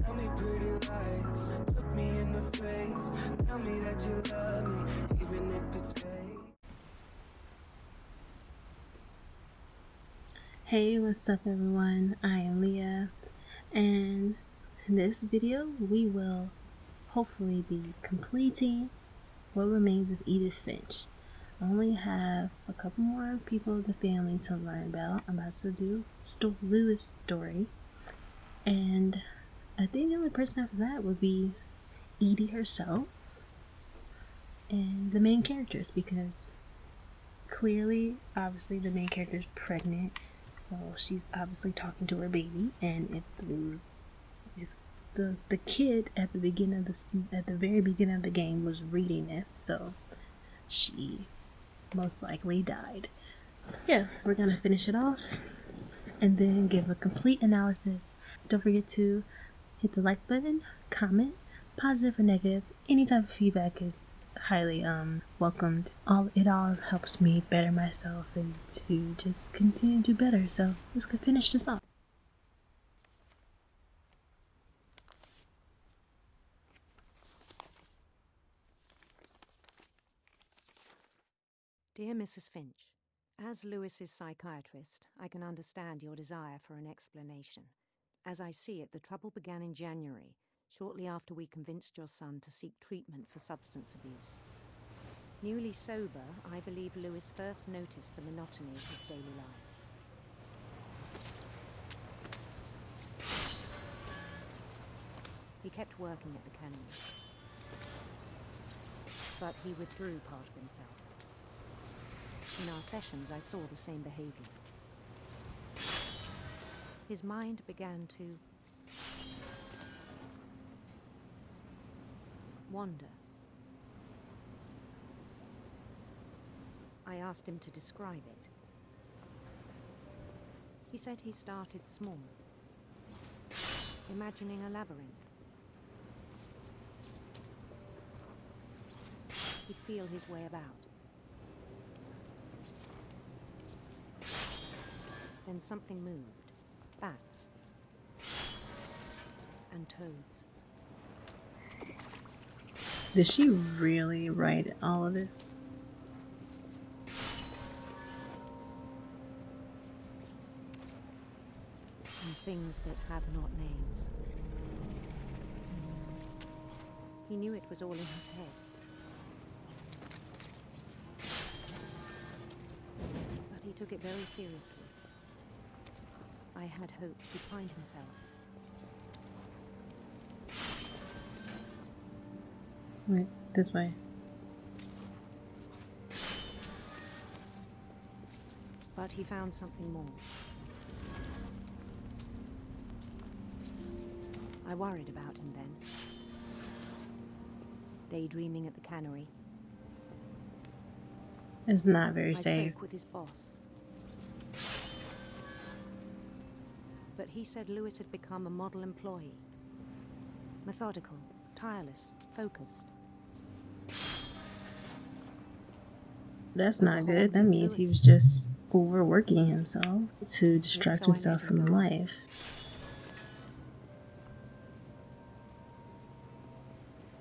Tell me pretty lies, look me in the face. Tell me that you love me, even if it's fake. Hey, what's up everyone? I am Leah, and in this video we will hopefully be completing What Remains of Edith Finch. I only have a couple more people of the family to learn about. I'm about to do Lewis' story, and I think the only person after that would be Edie herself and the main characters, because clearly, obviously, the main character is pregnant, so she's obviously talking to her baby. And if the kid at the very beginning of the game was reading this, so she most likely died. So yeah, we're gonna finish it off and then give a complete analysis. Don't forget to hit the like button, comment, positive or negative. Any type of feedback is highly welcomed. It all helps me better myself and to just continue to do better. So let's go finish this off. Dear Mrs. Finch, as Lewis's psychiatrist, I can understand your desire for an explanation. As I see it, the trouble began in January, shortly after we convinced your son to seek treatment for substance abuse. Newly sober, I believe Lewis first noticed the monotony of his daily life. He kept working at the cannery, but he withdrew part of himself. In our sessions, I saw the same behavior. His mind began to wander. I asked him to describe it. He said he started small, imagining a labyrinth. He'd feel his way about. Then something moved. Bats. And toads. Did she really write all of this? And things that have not names. He knew it was all in his head. But he took it very seriously. I had hoped he'd find himself. Wait, this way. But he found something more. I worried about him then. Daydreaming at the cannery. It's not very I safe. spoke with his boss. But he said Lewis had become a model employee. Methodical, tireless, focused. That's not good. That means he was just overworking himself to distract So I himself let him from go. life.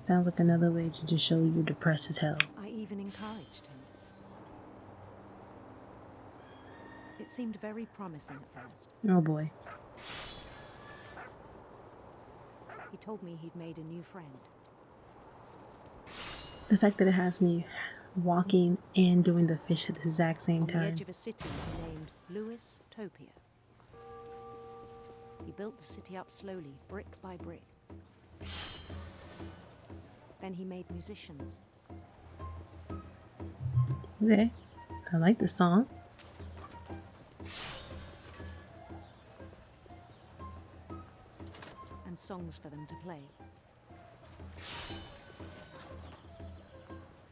Sounds like another way to just show you're depressed as hell. I even encouraged him. It seemed very promising at first. Oh boy. He told me he'd made a new friend. The fact that it has me walking and doing the fish at the exact same On the time. edge of a city he named Lewis Topia. He built the city up slowly, brick by brick. Then he made musicians. Okay, I like the song. And songs for them to play.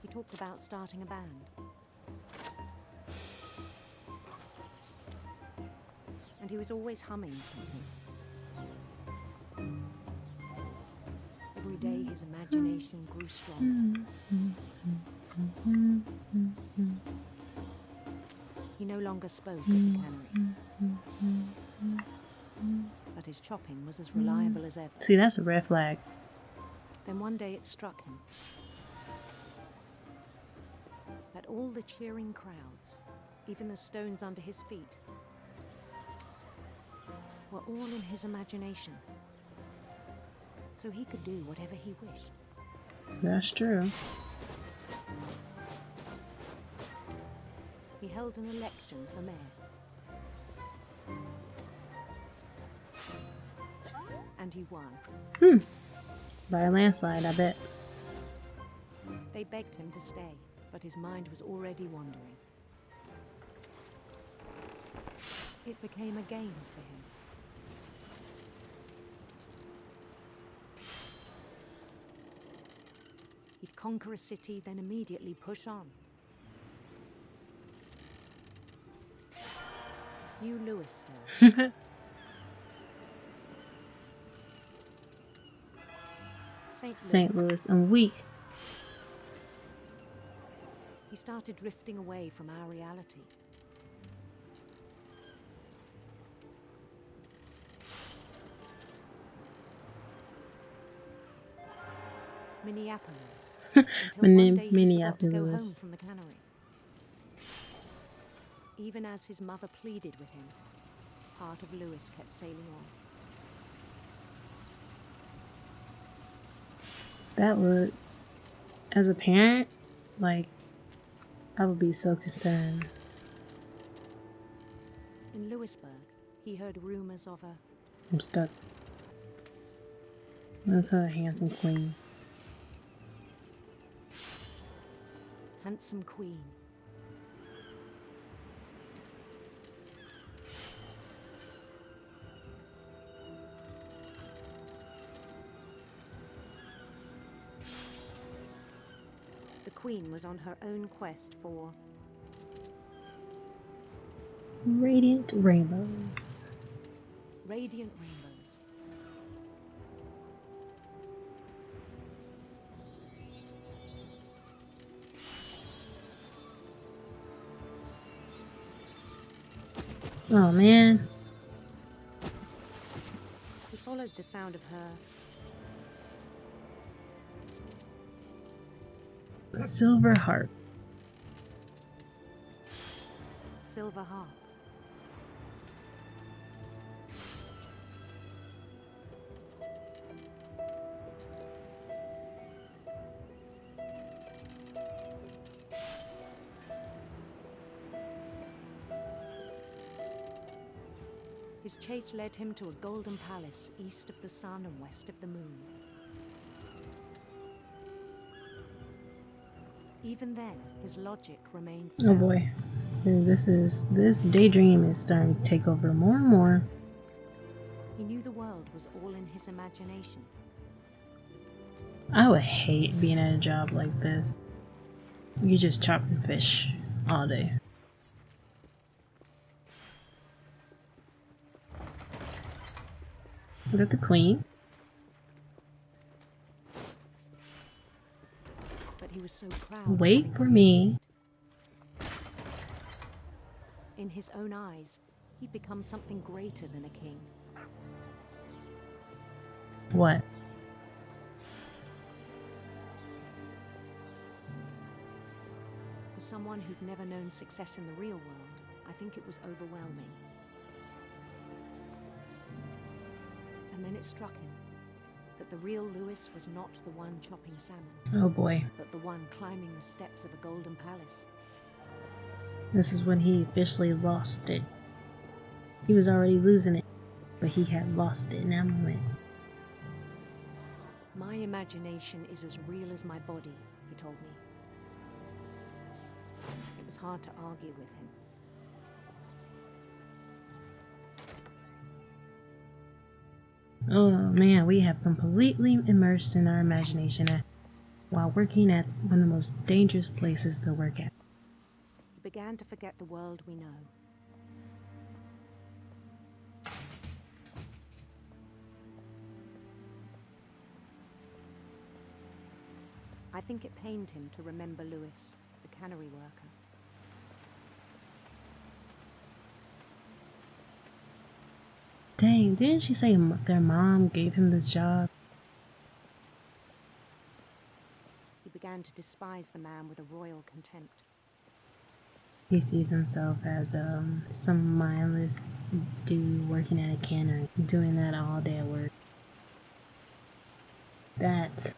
He talked about starting a band. And he was always humming something. Every day his imagination grew strong. He no longer spoke at the cannery. But but his chopping was as reliable as ever. See, that's a red flag. Then one day it struck him that all the cheering crowds, even the stones under his feet, were all in his imagination. So he could do whatever he wished. That's true. He held an election for mayor. And he won. By a landslide, I bet. They begged him to stay, but his mind was already wandering. It became a game for him. He'd conquer a city, then immediately push on. New Louisville. St. Louis, I'm weak. He started drifting away from our reality. Minneapolis. Until one day he forgot to go home from the cannery. Even as his mother pleaded with him, part of Louis kept sailing on. That would, as a parent, like, I would be so concerned. In Louisburg, he heard rumors of a... I'm stuck. That's a handsome queen. handsome queen. The queen was on her own quest for radiant rainbows. Radiant rainbows. Oh man. He followed the sound of her Silver harp. silver harp. His chase led him to a golden palace east of the sun and west of the moon. Even then, his logic remained sound. Oh boy. This daydream is starting to take over more and more. He knew the world was all in his imagination. I would hate being at a job like this. You just chopping fish all day. Is that the queen? But he was so proud. Wait for me. In his own eyes, he'd become something greater than a king. What? For someone who'd never known success in the real world, I think it was overwhelming. And then it struck him that the real Louis was not the one chopping salmon, Oh boy. but the one climbing the steps of a golden palace. This is when he officially lost it. He was already losing it, but he had lost it in that moment. My imagination is as real as my body, he told me. It was hard to argue with him. Oh man, we have completely immersed in our imagination while working at one of the most dangerous places to work at. He began to forget the world we know. I think it pained him to remember Louis, the cannery worker. Dang, didn't she say their mom gave him this job? He began to despise the man with a royal contempt. He sees himself as some mindless dude working at a cannery, doing that all day at work. That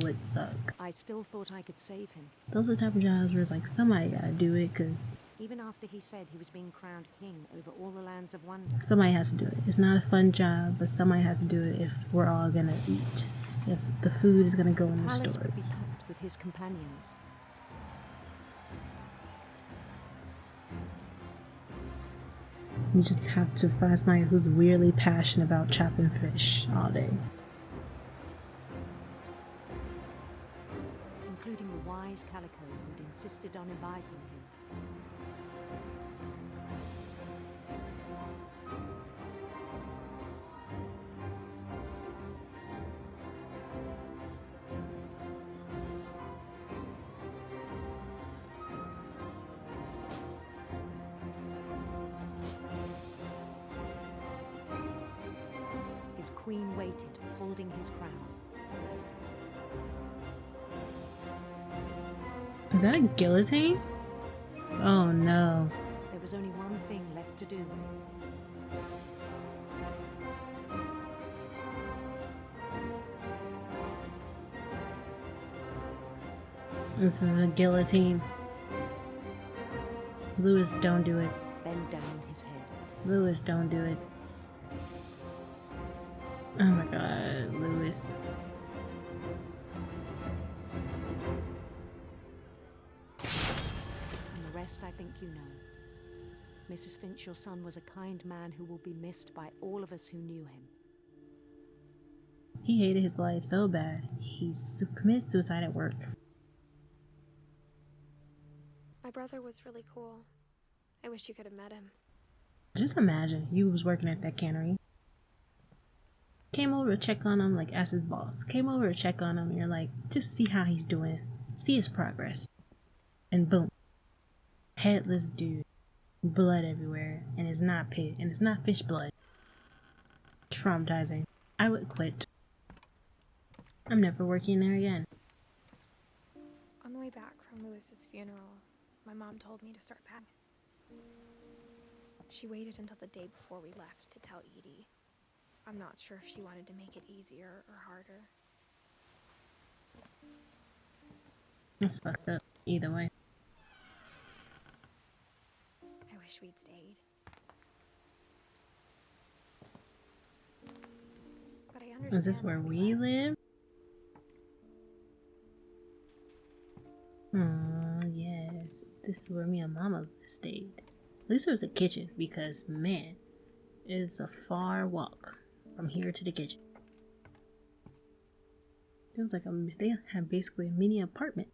would suck. I still thought I could save him. Those are the type of jobs where it's like somebody gotta do it because Even after he said he was being crowned king over all the lands of wonder. somebody has to do it. It's not a fun job, but somebody has to do it if we're all gonna eat. If the food is gonna go in the Palace would be stores. packed with his companions. You just have to find somebody who's weirdly passionate about chopping fish all day. Including the wise Calico who'd insisted on advising him. His queen waited, holding his crown. Is that a guillotine? Oh no. There was only one thing left to do. This is a guillotine. Lewis, don't do it. Bend down his head. Lewis, don't do it. Oh my god, Lewis. And the rest I think you know. Mrs. Finch, your son was a kind man who will be missed by all of us who knew him. He hated his life so bad, he committed suicide at work. My brother was really cool. I wish you could have met him. Just imagine you was working at that cannery. Came over to check on him, like as his boss. Came over to check on him, and you're like, just see how he's doing. See his progress. And boom. Headless dude. Blood everywhere. And it's not pig. And it's not fish blood. Traumatizing. I would quit. I'm never working there again. On the way back from Lewis's funeral, my mom told me to start packing. She waited until the day before we left to tell Edie. I'm not sure if she wanted to make it easier or harder. It's fucked up. Either way. I wish we'd stayed. But I understand. Is this where why we left. live? Oh, yes. This is where me and Mama stayed. At least there was a kitchen because, man, it's a far walk from here to the kitchen. It was like they had basically a mini apartment.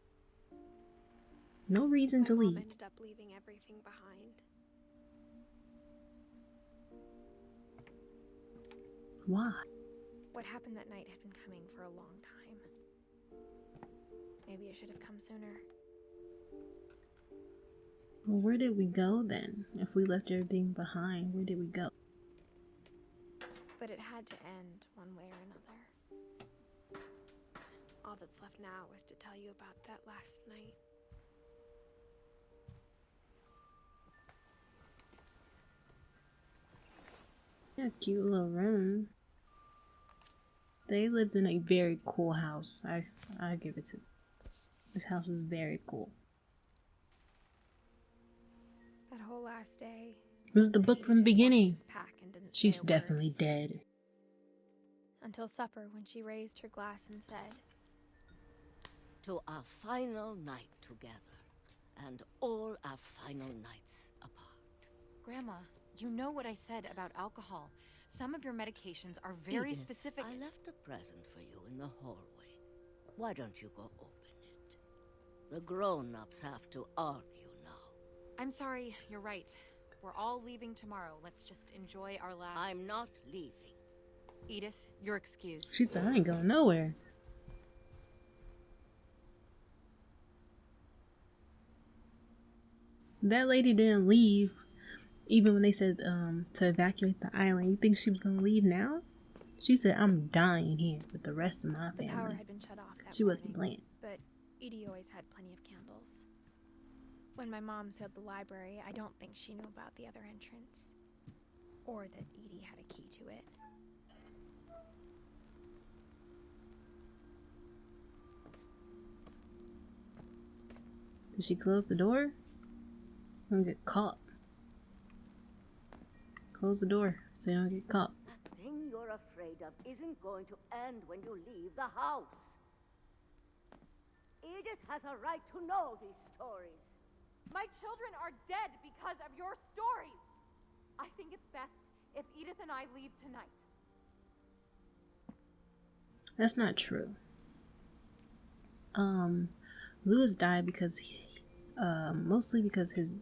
No reason to My mom leave. ended up leaving everything behind. Why? What happened that night had been coming for a long time. Maybe it should have come sooner. Well, where did we go then? If we left everything behind, where did we go? But it had to end one way or another. All that's left now is to tell you about that last night. Yeah, cute little room. They lived in a very cool house. I give it to them. This house was very cool. That whole last day. This is the book from the beginning. Just pack and didn't say She's a word. definitely dead. Until supper, when she raised her glass and said, To our final night together, and all our final nights apart. Grandma, you know what I said about alcohol. Some of your medications are very Edith, specific. I left a present for you in the hallway. Why don't you go open it? The grown-ups have to argue now. I'm sorry, you're right. We're all leaving tomorrow. Let's just enjoy our last... I'm not leaving. Edith, you're excused. She said, I ain't going nowhere. That lady didn't leave. Even when they said to evacuate the island, you think she was gonna leave now? She said, "I'm dying here with the rest of my The power family." had been shut off that She wasn't morning, playing. but Edie always had plenty of candles. When my mom sailed the library, I don't think she knew about the other entrance, or that Edie had a key to it. Did she close the door? I'm gonna get caught. Close the door so you don't get caught. That thing you're afraid of isn't going to end when you leave the house. Edith has a right to know these stories. My children are dead because of your stories. I think it's best if Edith and I leave tonight. That's not true. Lewis died because mostly because his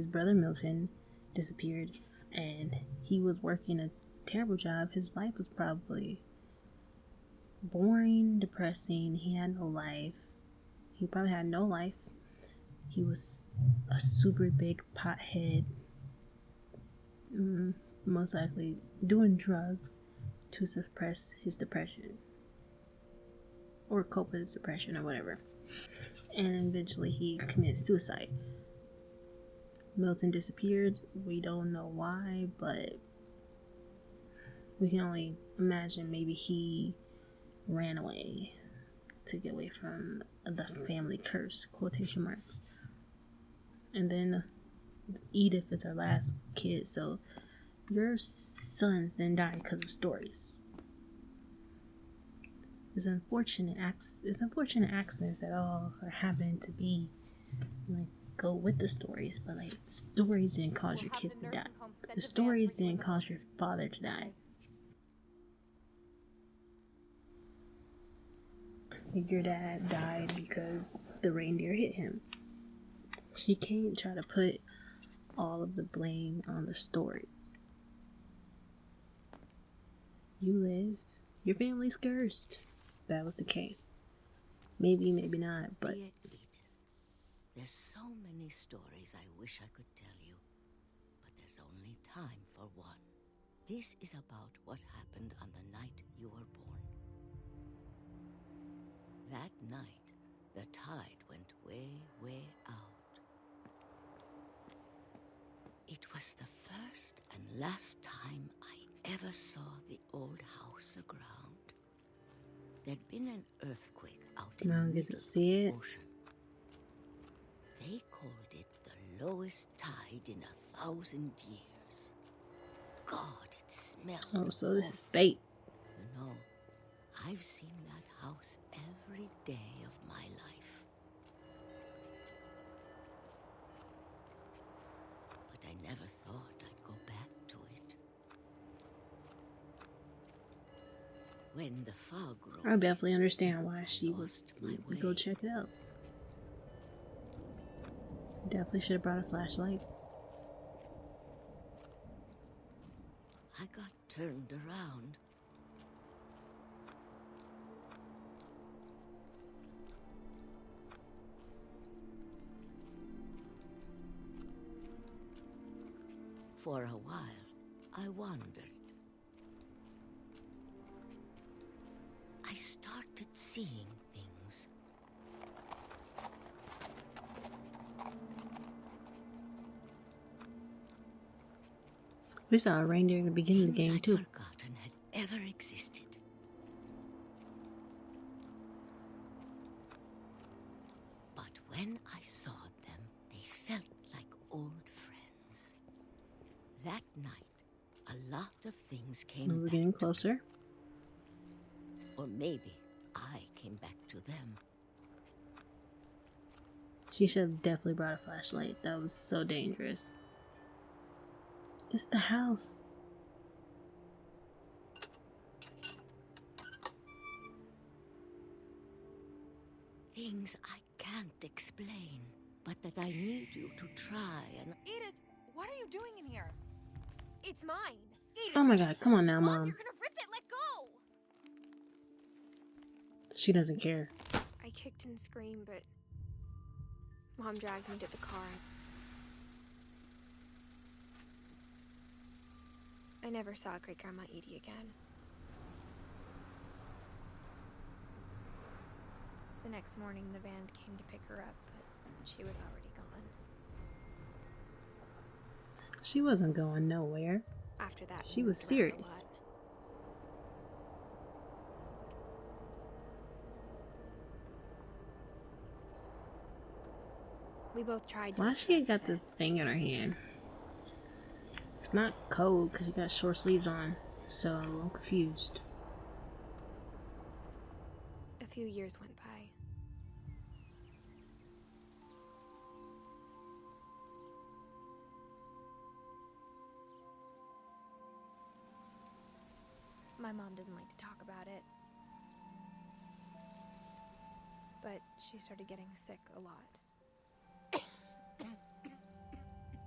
brother Milton disappeared, and he was working a terrible job. His life was probably boring, depressing. He had no life. He probably had no life. He was a super big pothead, most likely doing drugs to suppress his depression or cope with his depression or whatever. And eventually he committed suicide. Milton disappeared. We don't know why, but we can only imagine maybe he ran away to get away from the family curse, quotation marks. And then Edith is our last kid, so your sons then die because of stories. It's unfortunate accidents that all are happening to be like go with the stories, but like stories didn't cause your kids to die. The stories didn't cause your father to die. Like your dad died because the reindeer hit him. She can't try to put all of the blame on the stories. You live, your family's cursed. That was the case. Maybe, maybe not, but Dear Edith, there's so many stories I wish I could tell you, but there's only time for one. This is about what happened on the night you were born. That night, the tide went way, way out. It was the first and last time I ever saw the old house aground. There'd been an earthquake out in the Mom middle gets to of see the it. ocean. They called it the lowest tide in 1,000 years. God, it smelled. oh, so this is awful. fate. You know, I've seen that house every day of my life. But I never thought I'd go back to it. When the fog rolled, I definitely understand why I she would lost my go way. check it out. Definitely should have brought a flashlight. I got turned around. For a while, I wandered. I started seeing things. We saw a reindeer in the beginning of the Things game I'd too. forgotten had ever existed. But when I saw them, they felt like old friends. That night, a lot of things came We're back getting to me. closer. Or maybe I came back to them. She should have definitely brought a flashlight. That was so dangerous. It's the house. Things I can't explain, but that I need you to try and... Edith, what are you doing in here? It's mine. Edith, Oh my god, come on now, Mom, Mom. you're gonna rip it. Let go. She doesn't care. I kicked and screamed, but Mom dragged me to the car. never saw Great Grandma Edie again. The next morning, the van came to pick her up, but she was already gone. She wasn't going nowhere. After that, She we was moved around a serious. lot. We both tried to Why make she the best got of this it. thing in her hand? It's not cold because she got short sleeves on. So I'm confused. A few years went by. My mom didn't like to talk about it. But she started getting sick a lot.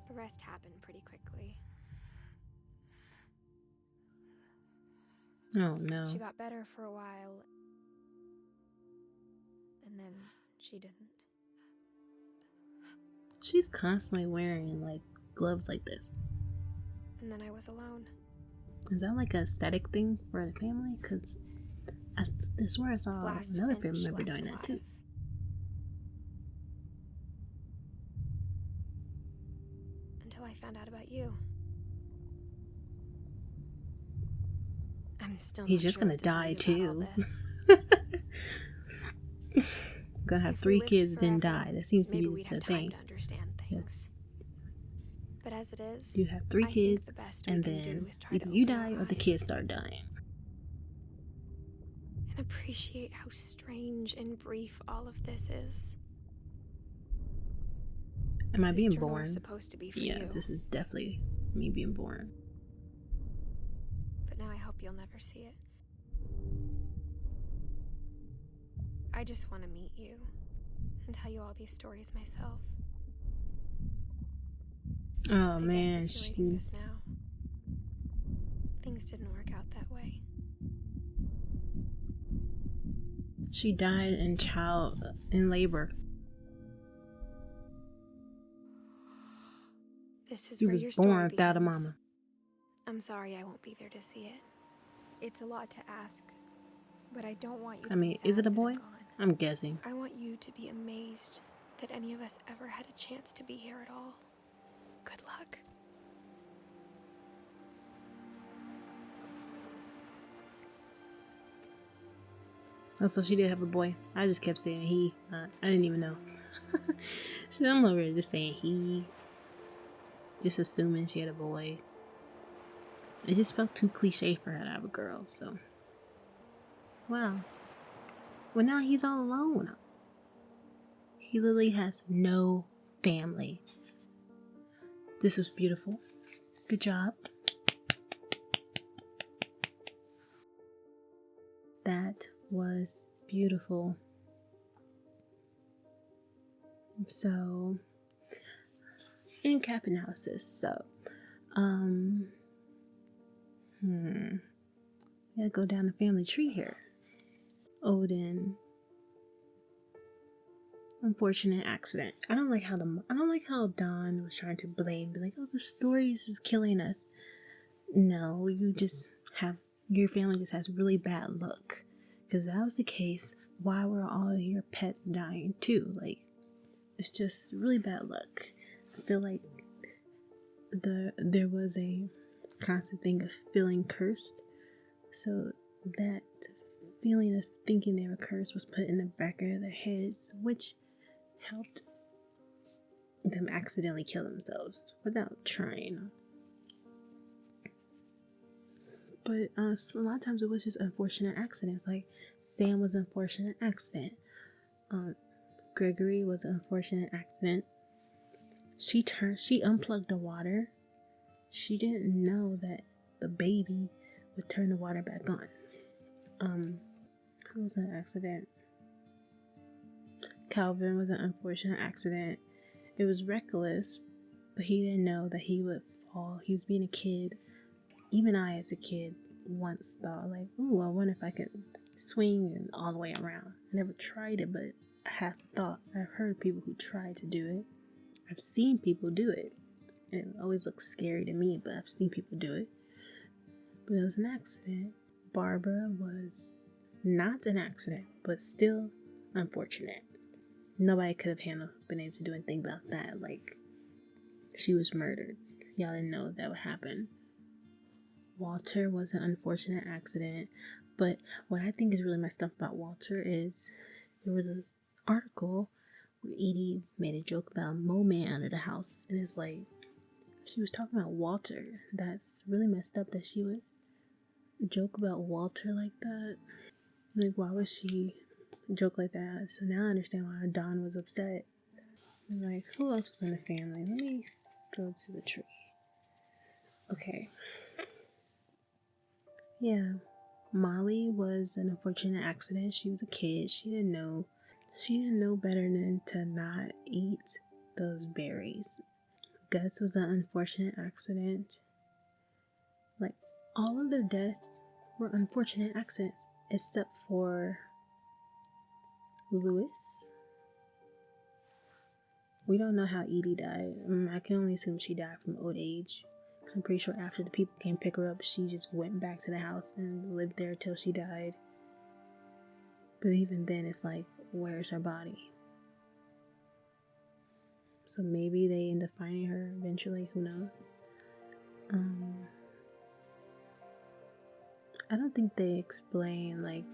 The rest happened pretty quickly. Oh no. She got better for a while, and then she didn't. She's constantly wearing like gloves like this. And then I was alone. Is that like a aesthetic thing for the family? Because I swear I saw Last another Finch family member left doing that too. alive. Until I found out about you. I'm still He's not just sure gonna what to tell die you about all too. this. Gonna have If we 3 lived kids then forever, die. That seems to maybe be we'd the have time thing. to understand things. But as it is, You have 3 I think kids the best and we can then do is try either to you open our die or the eyes kids start dying. and appreciate how strange and brief all of this is. Am I This being journal born? was supposed to be for Yeah, you, this is definitely me being born. but now I hope you'll never see it. I just want to meet you and tell you all these stories myself. Oh I man, guess if you're reading this now, things didn't work out that way. she died in labor. This is She where was your story born without a begins. mama. I'm sorry I won't be there to see it. It's a lot to ask, but I don't want you to I mean, be sad is it a that I'm boy? gone. I'm guessing. I want you to be amazed that any of us ever had a chance to be here at all. Good luck. Oh, so she did have a boy. I just kept saying he. I didn't even know. I'm over here just saying he. Just assuming she had a boy. It just felt too cliche for her to have a girl, so. Wow. Well, now he's all alone. He literally has no family. This was beautiful. Good job. That was beautiful. So, in cap analysis, so, gotta go down the family tree here. Odin. Unfortunate accident. I don't like how Don was trying to blame, be like, oh, the stories is killing us. No, your family just has really bad luck. Because if that was the case, why were all of your pets dying too? Like, it's just really bad luck. I feel like there was a constant thing of feeling cursed. So that feeling of thinking they were cursed was put in the back of their heads, which helped them accidentally kill themselves without trying. But a lot of times it was just unfortunate accidents. Like Sam was an unfortunate accident. Gregory was an unfortunate accident. She unplugged the water. She didn't know that the baby would turn the water back on. Who was an accident? Calvin was an unfortunate accident. It was reckless, but he didn't know that he would fall. He was being a kid. Even I, as a kid, once thought, like, ooh, I wonder if I could swing and all the way around. I never tried it, but I have thought. I've heard people who tried to do it. I've seen people do it. And it always looks scary to me, but I've seen people do it. but it was an accident. Barbara was not an accident, but still unfortunate. Nobody could have been able to do anything about that. Like, she was murdered. Y'all didn't know that would happen. Walter was an unfortunate accident, but what I think is really messed up about Walter is there was an article where Edie made a joke about a mole man under the house, and it's like, she was talking about Walter. That's really messed up that she would joke about Walter like that. Like, why would she joke like that? So now I understand why Dawn was upset. Like, who else was in the family? Let me go to the tree. Okay. Yeah. Molly was an unfortunate accident. She was a kid. She didn't know better than to not eat those berries. Gus was an unfortunate accident. Like, all of their deaths were unfortunate accidents except for Lewis. We don't know how Edie died. I can only assume she died from old age. Because I'm pretty sure after the people came pick her up, she just went back to the house and lived there till she died. But even then, it's like, where's her body? So maybe they end up finding her eventually. Who knows? I don't think they explain, like,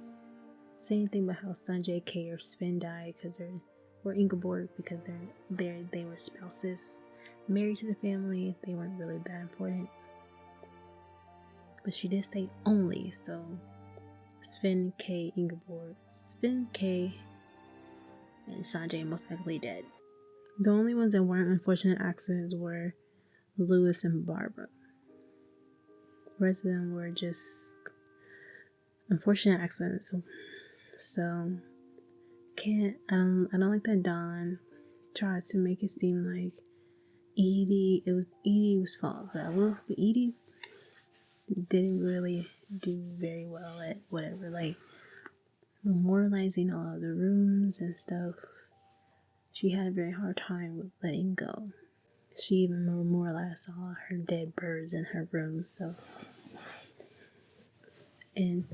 say anything about how Sanjay, Kay, or Sven died or Ingeborg, because they were spouses married to the family. They weren't really that important. But she did say only, so Sven, Kay, Ingeborg. Sven, Kay, and Sanjay most likely dead. The only ones that weren't unfortunate accidents were Lewis and Barbara. The rest of them were just unfortunate accidents. So I don't like that Dawn tried to make it seem like Edie's fault. But Edie didn't really do very well at whatever, like memorializing all of the rooms and stuff. She had a very hard time with letting go. She even memorialized all her dead birds in her room. So, and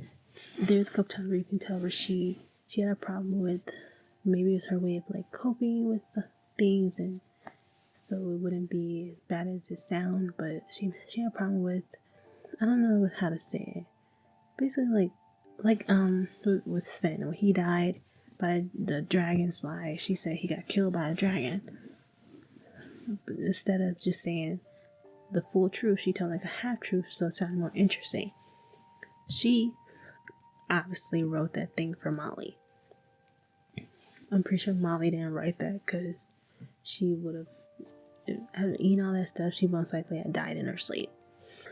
there's a couple times where you can tell where she had a problem with, maybe it's her way of like coping with the things, and so it wouldn't be as bad as it sounds. But she had a problem with, I don't know how to say it. Basically, with Sven, when he died by the dragon slide, she said he got killed by a dragon. But instead of just saying the full truth, she told like a half truth, so it sounded more interesting. She obviously wrote that thing for Molly. I'm pretty sure Molly didn't write that, because she would have eaten all that stuff. She most likely had died in her sleep.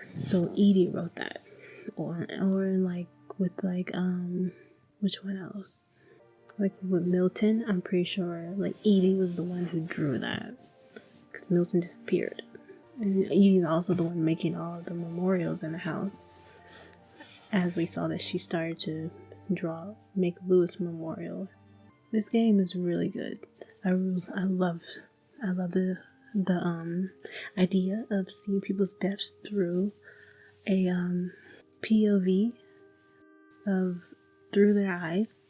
So Edie wrote that, or like with like which one else? Like with Milton, I'm pretty sure like Edie was the one who drew that, because Milton disappeared. And Edie's also the one making all of the memorials in the house. As we saw that she started to make Lewis memorial. This game is really good. I love the idea of seeing people's deaths through a POV through their eyes.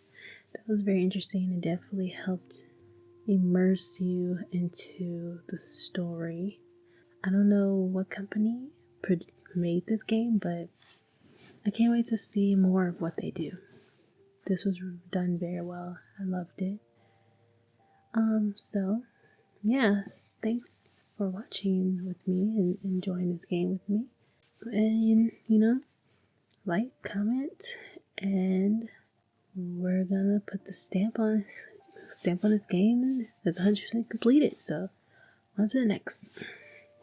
That was very interesting and definitely helped immerse you into the story. I don't know what company made this game, but I can't wait to see more of what they do. This was done very well. I loved it. So yeah, thanks for watching with me and enjoying this game with me. And like, comment, and we're gonna put the stamp on this game, and it's 100% completed. So on to the next.